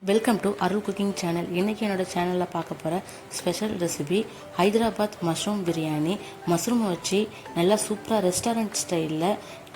Welcome to Arul cooking channel. இன்றைக்கி என்னோடய சேனலில் பார்க்க போகிற special recipe Hyderabad mushroom biryani. மஷ்ரூமை வச்சு நல்லா சூப்பராக ரெஸ்டாரண்ட் ஸ்டைலில்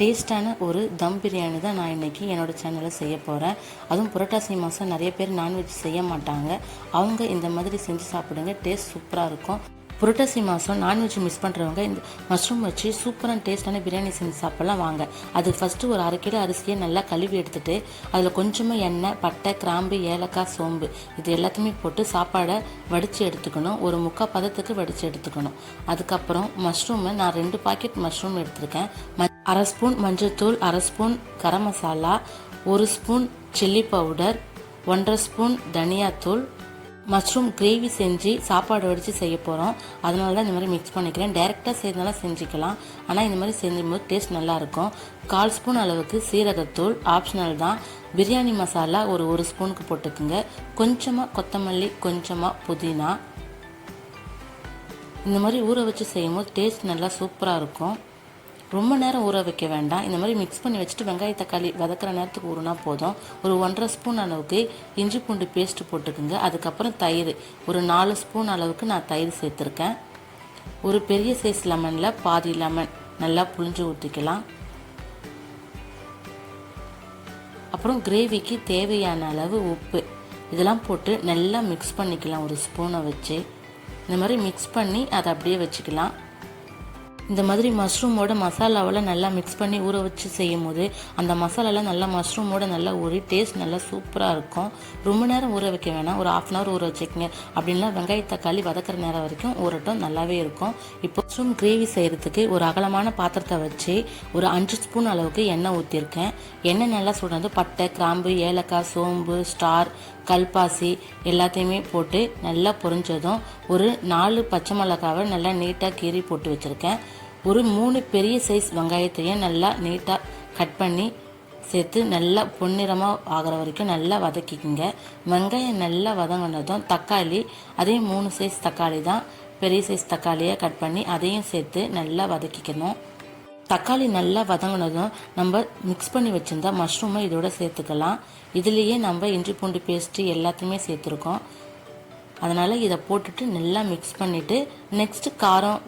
டேஸ்டான ஒரு தம் பிரியாணி தான் நான் இன்றைக்கி என்னோடய சேனலில் செய்ய போகிறேன். அதுவும் புரட்டாசி மாதம் நிறைய பேர் நான்வெஜ் செய்ய மாட்டாங்க. அவங்க இந்த மாதிரி செஞ்சு சாப்பிடுங்க, டேஸ்ட் சூப்பராக இருக்கும். புரட்டாசி மாதம் நான்வெஜ் மிஸ் பண்ணுறவங்க இந்த மஷ்ரூம் வச்சு சூப்பரான டேஸ்டான பிரியாணி செஞ்சு சாப்பிட்லாம் வாங்க. அது ஃபஸ்ட்டு ஒரு 1/2 கிலோ அரிசியை நல்லா கழுவி எடுத்துகிட்டு அதில் கொஞ்சமாக எண்ணெய், பட்டை, கிராம்பு, ஏலக்காய், சோம்பு இது எல்லாத்தையுமே போட்டு சாப்பாடை வடித்து எடுத்துக்கணும். ஒரு 3/4 பதத்துக்கு வடித்து எடுத்துக்கணும். அதுக்கப்புறம் மஷ்ரூமை நான் 2 பாக்கெட் மஷ்ரூம் எடுத்திருக்கேன். 1/2 ஸ்பூன் மஞ்சள்தூள், 1/2 spoon garam masala, 1 spoon chilli powder, 1/2 spoon தனியாத்தூள். மஷ்ரூம் கிரேவி செஞ்சு சாப்பாடு வடித்து செய்ய போகிறோம். அதனால தான் இந்த மாதிரி மிக்ஸ் பண்ணிக்கிறேன். டைரெக்டாக செய்யறதுனால செஞ்சுக்கலாம், ஆனால் இந்த மாதிரி செஞ்சும்போது டேஸ்ட் நல்லாயிருக்கும். 1/4 ஸ்பூன் அளவுக்கு சீரகத்தூள் ஆப்ஷனல் தான். பிரியாணி மசாலா ஒரு ஸ்பூனுக்கு போட்டுக்குங்க. கொஞ்சமாக கொத்தமல்லி, கொஞ்சமாக புதினா. இந்த மாதிரி ஊற வச்சு செய்யும்போது டேஸ்ட் நல்லா சூப்பராக இருக்கும். ரொம்ப நேரம் ஊற வைக்க வேண்டாம். இந்த மாதிரி மிக்ஸ் பண்ணி வச்சுட்டு வெங்காய தக்காளி வதக்கிற நேரத்துக்கு ஊறினா போதும். ஒரு 1/2 ஸ்பூன் அளவுக்கு இஞ்சி பூண்டு பேஸ்ட்டு போட்டுக்குங்க. அதுக்கப்புறம் தயிர் ஒரு 4 ஸ்பூன் அளவுக்கு நான் தயிர் சேர்த்துருக்கேன். ஒரு பெரிய சைஸ் லெமனில் பாதி லெமன் நல்லா புழிஞ்சு ஊற்றிக்கலாம். அப்புறம் கிரேவிக்கு தேவையான அளவு உப்பு இதெல்லாம் போட்டு நல்லா மிக்ஸ் பண்ணிக்கலாம். ஒரு ஸ்பூனை வச்சு இந்த மாதிரி மிக்ஸ் பண்ணி அதை அப்படியே வச்சுக்கலாம். இந்த மாதிரி மஷ்ரூமோட மசாலாவில் நல்லா மிக்ஸ் பண்ணி ஊற வச்சு செய்யும் போது அந்த மசாலாலாம் நல்லா மஷ்ரூமோட நல்லா ஊறி டேஸ்ட் நல்லா சூப்பராக இருக்கும். ரொம்ப நேரம் ஊற வைக்க வேணாம், ஒரு 1/2 hour ஊற வச்சுக்கோங்க. அப்படின்னா வெங்காய தக்காளி வதக்கிற நேரம் வரைக்கும் ஊறட்டும், நல்லாவே இருக்கும். இப்போ மஷ்ரூம் கிரேவி செய்கிறதுக்கு ஒரு அகலமான பாத்திரத்தை வச்சு ஒரு 5 ஸ்பூன் அளவுக்கு எண்ணெய் ஊற்றிருக்கேன். எண்ணெய் நல்லா சுடுறது பட்டை, கிராம்பு, ஏலக்காய், சோம்பு, ஸ்டார், கல்பாசி எல்லாத்தையுமே போட்டு நல்லா பொரிஞ்சதும் ஒரு 4 பச்சை மிளகாவை நல்லா நீட்டாக கீறி போட்டு வச்சுருக்கேன். ஒரு 3 பெரிய சைஸ் வெங்காயத்தையும் நல்லா நீட்டாக கட் பண்ணி சேர்த்து நல்லா பொன்னிறமாக ஆகிற வரைக்கும் நல்லா வதக்கிக்குங்க. வெங்காயம் நல்லா வதங்கினதும் தக்காளி, அதே 3 சைஸ் தக்காளி தான், பெரிய சைஸ் தக்காளியை கட் பண்ணி அதையும் சேர்த்து நல்லா வதக்கிக்கணும். தக்காளி நல்லா வதங்கினதும் நம்ம மிக்ஸ் பண்ணி வச்சுருந்தா மஷ்ரூமை இதோட சேர்த்துக்கலாம். இதுலேயே நம்ம இஞ்சி பூண்டு பேஸ்ட்டு எல்லாத்தையுமே சேர்த்துருக்கோம். அதனால் இதை போட்டுட்டு நல்லா மிக்ஸ் பண்ணிவிட்டு நெக்ஸ்ட்டு காரம்,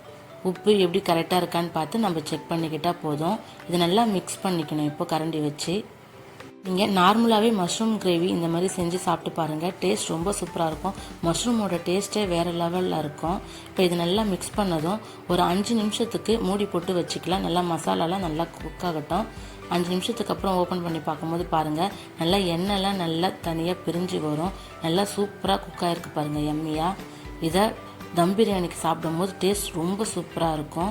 உப்பு எப்படி கரெக்டாக இருக்கான்னு பார்த்து நம்ம செக் பண்ணிக்கிட்டால் போதும். இது நல்லா மிக்ஸ் பண்ணிக்கணும். இப்போ கரண்டி வச்சு நீங்கள் நார்மலாகவே மஷ்ரூம் கிரேவி இந்த மாதிரி செஞ்சு சாப்பிட்டு பாருங்கள், டேஸ்ட் ரொம்ப சூப்பராக இருக்கும். மஷ்ரூமோட டேஸ்ட்டே வேறு லெவலில் இருக்கும். இப்போ இது நல்லா மிக்ஸ் பண்ணதும் ஒரு 5 நிமிஷத்துக்கு மூடி போட்டு வச்சுக்கலாம். நல்லா மசாலாலாம் நல்லா குக் ஆகட்டும். 5 நிமிஷத்துக்கு அப்புறம் ஓப்பன் பண்ணி பார்க்கும்போது பாருங்கள், நல்லா எண்ணெய்லாம் நல்லா தனியாக பிரிஞ்சு வரும். நல்லா சூப்பராக குக் ஆகிருக்கு பாருங்கள், எம்மியாக. இதை தம் பிரியாணிக்கு சாப்பிடும்போது டேஸ்ட் ரொம்ப சூப்பராக இருக்கும்.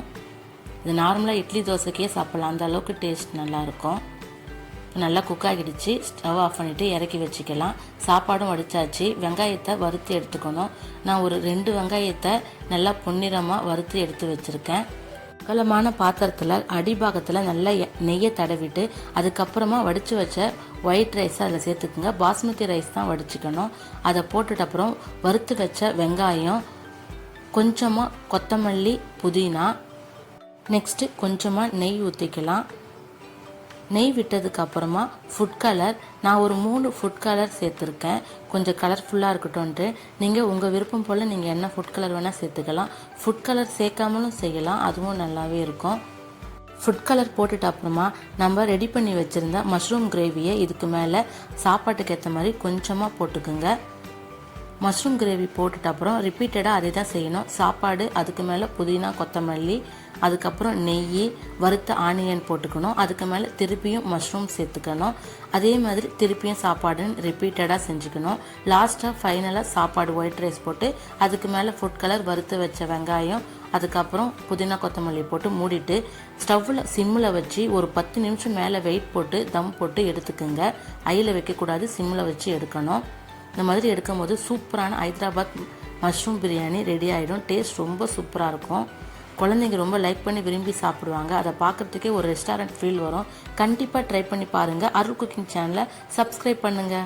இது நார்மலாக இட்லி தோசைக்கே சாப்பிட்லாம், அந்த அளவுக்கு டேஸ்ட் நல்லாயிருக்கும். நல்லா குக் ஆகிடுச்சு. ஸ்டவ் ஆஃப் பண்ணிவிட்டு இறக்கி வச்சுக்கலாம். சாப்பாடும் வடித்தாச்சு. வெங்காயத்தை வறுத்து எடுத்துக்கணும். நான் ஒரு 2 வெங்காயத்தை நல்லா பொன்னிறமாக வறுத்து எடுத்து வச்சுருக்கேன். அகலமான பாத்திரத்தில் அடிபாகத்தில் நல்லா நெய்யை தடவிட்டு அதுக்கப்புறமா வடித்து வச்ச ஒயிட் ரைஸை அதில் சேர்த்துக்குங்க. பாஸ்மதி ரைஸ் தான் வடிச்சுக்கணும். அதை போட்டுட்டு அப்புறம் வறுத்து வச்ச வெங்காயம், கொஞ்சமாக கொத்தமல்லி, புதினா, நெக்ஸ்ட்டு கொஞ்சமாக நெய் ஊற்றிக்கலாம். நெய் விட்டதுக்கு அப்புறமா ஃபுட் கலர் நான் ஒரு 3 ஃபுட் கலர் சேர்த்துருக்கேன். கொஞ்சம் கலர்ஃபுல்லாக இருக்கட்டும்ன்ட்டு. நீங்கள் உங்கள் விருப்பம் போல் நீங்கள் என்ன ஃபுட் கலர் வேணால் சேர்த்துக்கலாம். ஃபுட் கலர் சேர்க்காமலும் செய்யலாம், அதுவும் நல்லாவே இருக்கும். ஃபுட் கலர் போட்டுட்டு அப்புறமா நம்ம ரெடி பண்ணி வச்சுருந்த மஷ்ரூம் கிரேவியை இதுக்கு மேலே சாப்பாட்டுக்கு ஏற்ற மாதிரி கொஞ்சமாக போட்டுக்குங்க. மஷ்ரூம் கிரேவி போட்டுட்டு அப்புறம் ரிப்பீட்டடாக அதே தான் செய்யணும். சாப்பாடு, அதுக்கு மேலே புதினா, கொத்தமல்லி, அதுக்கப்புறம் நெய், வறுத்த ஆனியன் போட்டுக்கணும். அதுக்கு மேலே திருப்பியும் மஷ்ரூம் சேர்த்துக்கணும். அதே மாதிரி திருப்பியும் சாப்பாடுன்னு ரிப்பீட்டடாக செஞ்சுக்கணும். லாஸ்ட்டாக ஃபைனலாக சாப்பாடு ஒயிட் ரைஸ் போட்டு அதுக்கு மேலே ஃபுட் கலர், வறுத்து வச்ச வெங்காயம், அதுக்கப்புறம் புதினா, கொத்தமல்லி போட்டு மூடிட்டு ஸ்டவ்வில் சிம்மில் வச்சு ஒரு 10 நிமிஷம் மேலே வெயிட் போட்டு தம் போட்டு எடுத்துக்குங்க. ஐயில் வைக்கக்கூடாது, சிம்மில் வச்சு எடுக்கணும். இந்த மாதிரி எடுக்கும்போது சூப்பரான ஹைதராபாத் மஷ்ரூம் பிரியாணி ரெடி ஆகிடும். டேஸ்ட் ரொம்ப சூப்பராக இருக்கும். குழந்தைங்க ரொம்ப லைக் பண்ணி விரும்பி சாப்பிடுவாங்க. அதை பார்க்குறதுக்கே ஒரு ரெஸ்டாரண்ட் ஃபீல் வரும். கண்டிப்பாக ட்ரை பண்ணி பாருங்கள். அருள் குக்கிங் சேனலை சப்ஸ்கிரைப் பண்ணுங்கள்.